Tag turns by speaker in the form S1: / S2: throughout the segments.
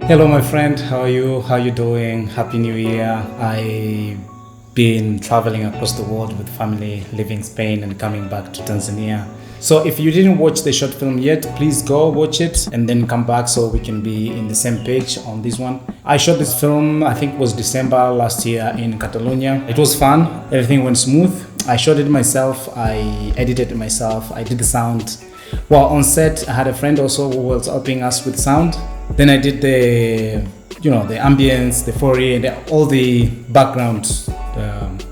S1: Hello my friend, how are you? How you doing? Happy New Year. I've been traveling across the world with family, leaving Spain and coming back to Tanzania. So if you didn't watch the short film yet, please go watch it and then come back so we can be in the same page on this one. I shot this film, I think it was December last year in Catalonia. It was fun, everything went smooth. I shot it myself, I edited it myself, I did the sound. Well, on set, I had a friend also who was helping us with sound. Then I did the ambience, the Foley, and all the background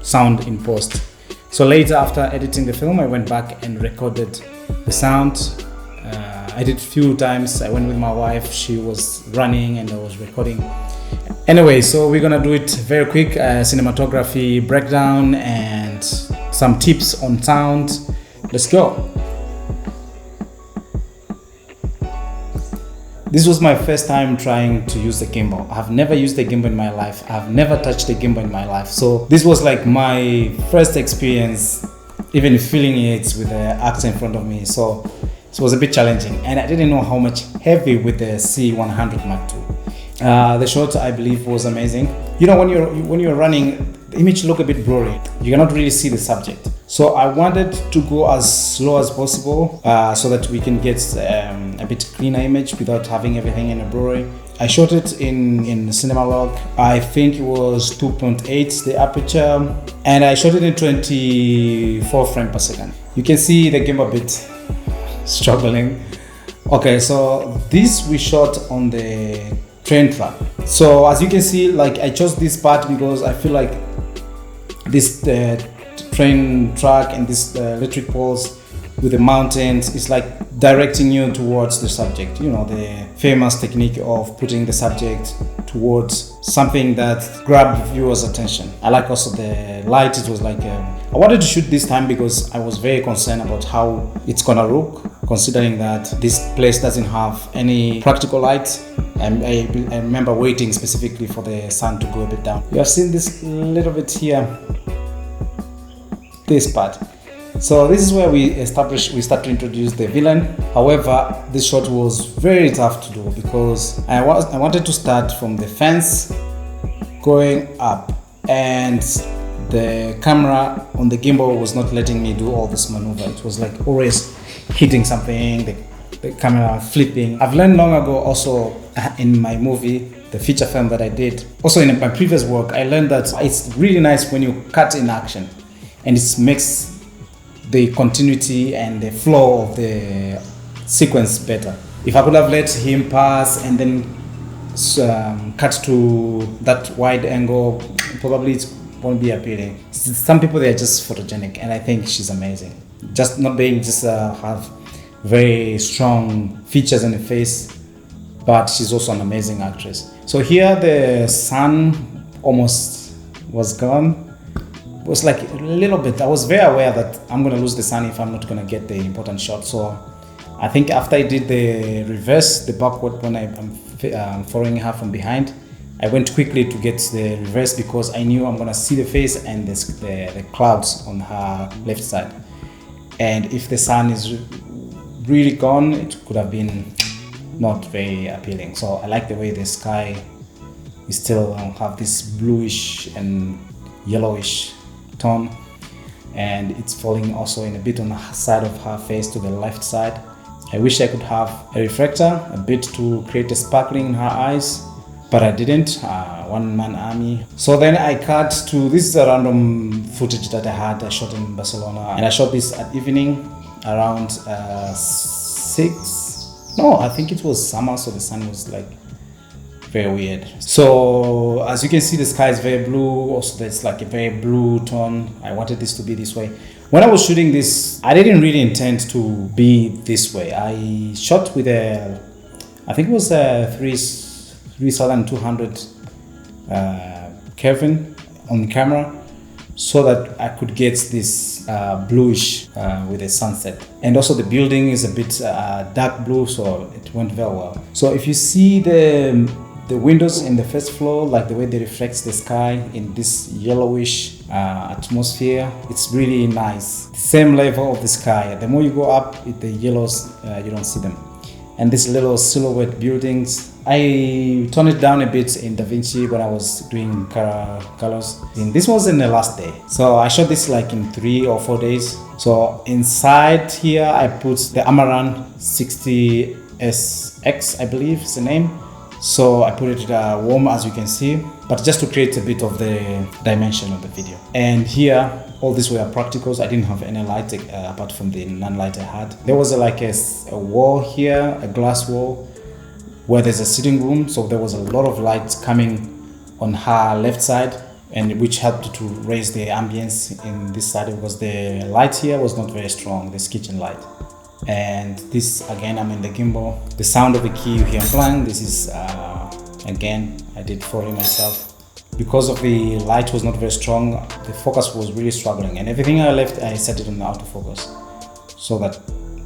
S1: sound in post. So later, after editing the film, I went back and recorded the sound. I did a few times. I went with my wife. She was running and I was recording. Anyway, so we're gonna do it very quick. Cinematography breakdown and some tips on sound. Let's go. This was my first time trying to use the gimbal. I've never used the gimbal in my life. I've never touched the gimbal in my life. So this was like my first experience, even feeling it with the actor in front of me. So it was a bit challenging. And I didn't know how much heavy with the C100 Mark II. The shot, I believe, was amazing. You know, when you're running, the image look a bit blurry. You cannot really see the subject. So I wanted to go as slow as possible so that we can get a bit cleaner image without having everything in a blurry. I shot it in Cinemalog. I think it was 2.8 the aperture, and I shot it in 24 frames per second. You can see the gimbal a bit struggling. Okay, so this we shot on the train track. So as you can see, like I chose this part because I feel like this train track and this electric poles with the mountains is like directing you towards the subject. You know, the famous technique of putting the subject towards something that grabs viewers' attention. I like also the light. It was like I wanted to shoot this time because I was very concerned about how it's gonna look, considering that this place doesn't have any practical light. And I remember waiting specifically for the sun to go a bit down. You have seen this little bit here, this part. So this is where we start to introduce the villain. However, this shot was very tough to do because I wanted to start from the fence going up, and the camera on the gimbal was not letting me do all this maneuver. It was like always hitting something, the camera flipping. I've learned long ago also in my movie, the feature film that I did. Also in my previous work, I learned that it's really nice when you cut in action, and it makes the continuity and the flow of the sequence better. If I could have let him pass and then cut to that wide angle, probably it won't be appealing. Some people, they are just photogenic, and I think she's amazing. Just not being have very strong features in the face, but she's also an amazing actress. So here the sun almost was gone. It was like a little bit, I was very aware that I'm going to lose the sun if I'm not going to get the important shot. So I think after I did the reverse, the backward, when I'm following her from behind, I went quickly to get the reverse because I knew I'm going to see the face and the clouds on her left side. And if the sun is really gone, it could have been not very appealing. So I like the way the sky is still have this bluish and yellowish tone, and it's falling also in a bit on the side of her face to the left side. I wish I could have a reflector a bit to create a sparkling in her eyes, but I didn't. One-man army. So then I cut to, this is a random footage that I shot in Barcelona, and I shot this at evening around 6. No, I think it was summer, so the sun was like very weird. So as you can see, the sky is very blue. Also, there's like a very blue tone. I wanted this to be this way. When I was shooting this, I didn't really intend to be this way. I shot with I think it was a 3200 Kelvin on the camera, so that I could get this bluish with the sunset. And also the building is a bit dark blue, so it went very well. So if you see the windows in the first floor, like the way they reflect the sky in this yellowish atmosphere, it's really nice. The same level of the sky. The more you go up, the yellows, you don't see them. And these little silhouette buildings, I toned it down a bit in DaVinci when I was doing colors. And this was in the last day. So I shot this like in 3 or 4 days. So inside here, I put the Amaran 60SX, I believe is the name. So I put it warm, as you can see, but just to create a bit of the dimension of the video. And here, all these were practicals. I didn't have any light apart from the non-light I had. There was like a wall here, a glass wall, where there's a sitting room. So there was a lot of light coming on her left side, and which helped to raise the ambience in this side because the light here was not very strong, this kitchen light. And this, again, I'm in the gimbal. The sound of the key you hear playing, this is, again, I did Foley myself. Because of the light was not very strong, the focus was really struggling. And everything I left, I set it on autofocus so that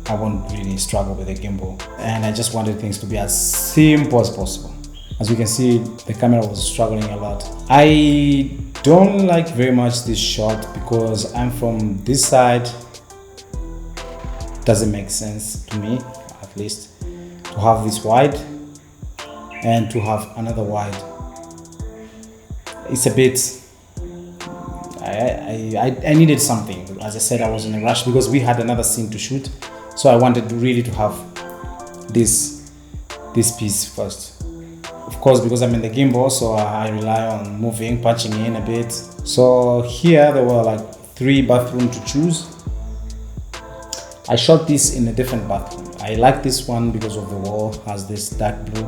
S1: I won't really struggle with the gimbal. And I just wanted things to be as simple as possible. As you can see, the camera was struggling a lot. I don't like very much this shot because I'm from this side. Doesn't make sense to me, at least, to have this wide and to have another wide. It's a bit, I needed something. As I said, I was in a rush because we had another scene to shoot. So I wanted really to have this piece first. Of course, because I'm in the gimbal, so I rely on moving, punching in a bit. So here there were like 3 bathrooms to choose. I shot this in a different bathroom. I like this one because of the wall, has this dark blue.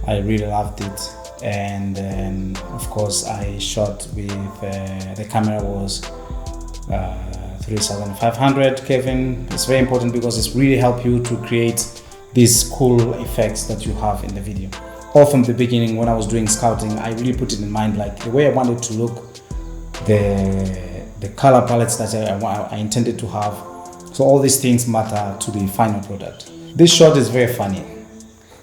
S1: I really loved it. And then, of course, I shot with, the camera was 3500 Kelvin. It's very important because it's really help you to create these cool effects that you have in the video. All from the beginning, when I was doing scouting, I really put it in mind, like the way I wanted to look, the color palettes that I intended to have. So all these things matter to the final product. This shot is very funny.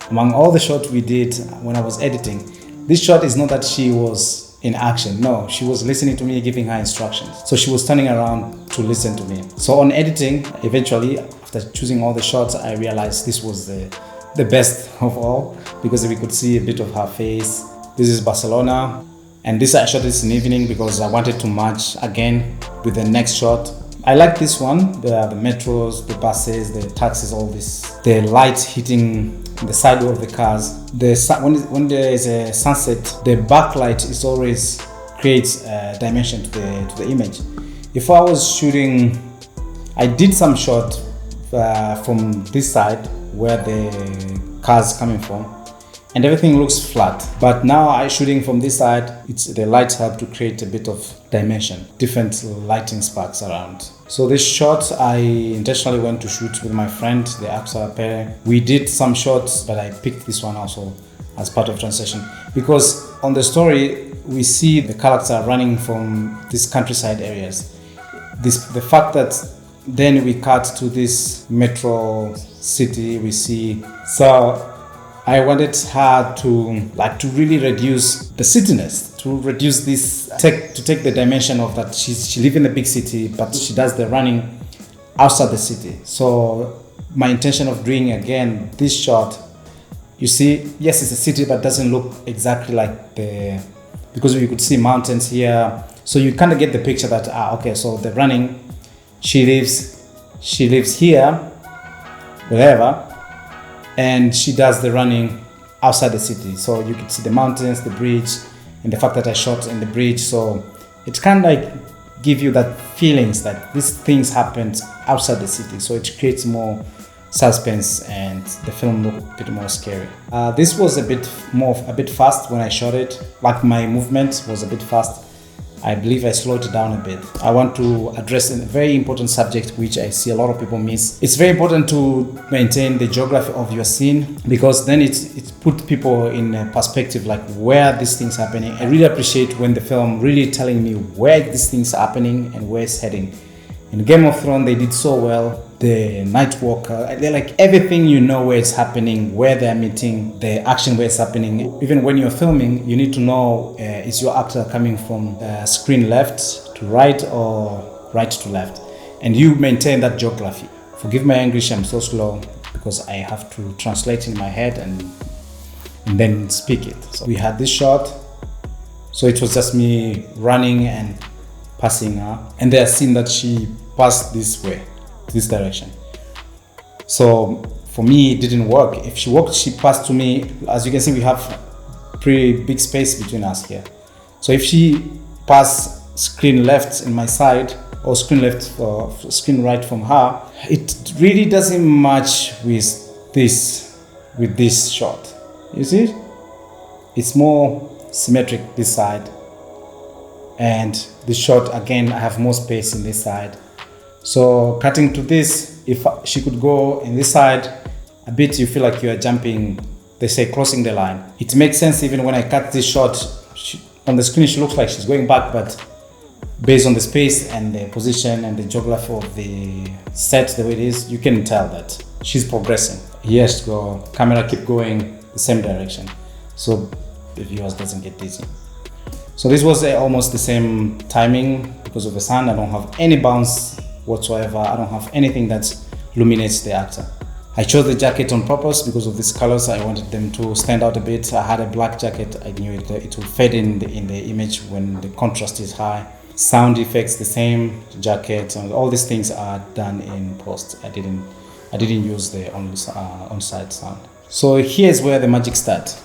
S1: Among all the shots we did when I was editing, this shot is not that she was in action. No, she was listening to me, giving her instructions. So she was turning around to listen to me. So on editing, eventually, after choosing all the shots, I realized this was the best of all because we could see a bit of her face. This is Barcelona. And this I shot this in the evening because I wanted to match again with the next shot. I like this one, the metros, the buses, the taxis, all this. The light hitting the side of the cars. When there is a sunset, the backlight is always creates a dimension to the image. If I was shooting, I did some shot from this side where the cars coming from, and everything looks flat. But now I'm shooting from this side, the lights help to create a bit of dimension, different lighting sparks around. So this shot, I intentionally went to shoot with my friend, the actor Pere. We did some shots, but I picked this one also as part of transition because on the story, we see the character running from these countryside areas. The fact that then we cut to this metro city, we see. So I wanted her to really reduce the cityness, to reduce this, to take the dimension of that she lives in a big city, but she does the running outside the city. So my intention of doing again this shot, you see, yes, it's a city, but doesn't look exactly like because you could see mountains here. So you kind of get the picture that, okay, so the running, she lives here, wherever, and she does the running outside the city. So you can see the mountains, the bridge, and the fact that I shot in the bridge. So it kind of like give you that feelings that these things happened outside the city. So it creates more suspense and the film looked a bit more scary. This was a bit fast when I shot it. Like my movement was a bit fast. I believe I slowed it down a bit. I want to address a very important subject which I see a lot of people miss. It's very important to maintain the geography of your scene because then it puts people in a perspective like where these things are happening. I really appreciate when the film really telling me where these things are happening and where it's heading. In Game of Thrones, they did so well. The Night Walker, they're like everything, you know where it's happening, where they're meeting, the action where it's happening. Even when you're filming, you need to know is your actor coming from screen left to right or right to left, and you maintain that geography. Forgive my English, I'm so slow because I have to translate in my head, and and then speak it. So we had this shot, so it was just me running and passing her, and they are seeing that she passed this way, this direction. So for me, it didn't work. If she walked, she passed to me. As you can see, we have pretty big space between us here. So if she passed screen left in my side or screen left or screen right from her, it really doesn't match with this shot. You see, it's more symmetric this side, and this shot again, I have more space in this side. So cutting to this, if she could go in this side a bit, you feel like you are jumping, they say crossing the line. It makes sense even when I cut this shot, on the screen she looks like she's going back, but based on the space and the position and the geography of the set, the way it is, you can tell that she's progressing. Yes, go, camera keep going the same direction, so the viewers doesn't get dizzy. So this was almost the same timing because of the sun. I don't have any bounce whatsoever. I don't have anything that illuminates the actor. I chose the jacket on purpose because of these colors. I wanted them to stand out a bit. I had a black jacket. I knew it would fade in the image when the contrast is high. Sound effects the same, jacket, and all these things are done in post. I didn't use the on-site sound. So here's where the magic starts.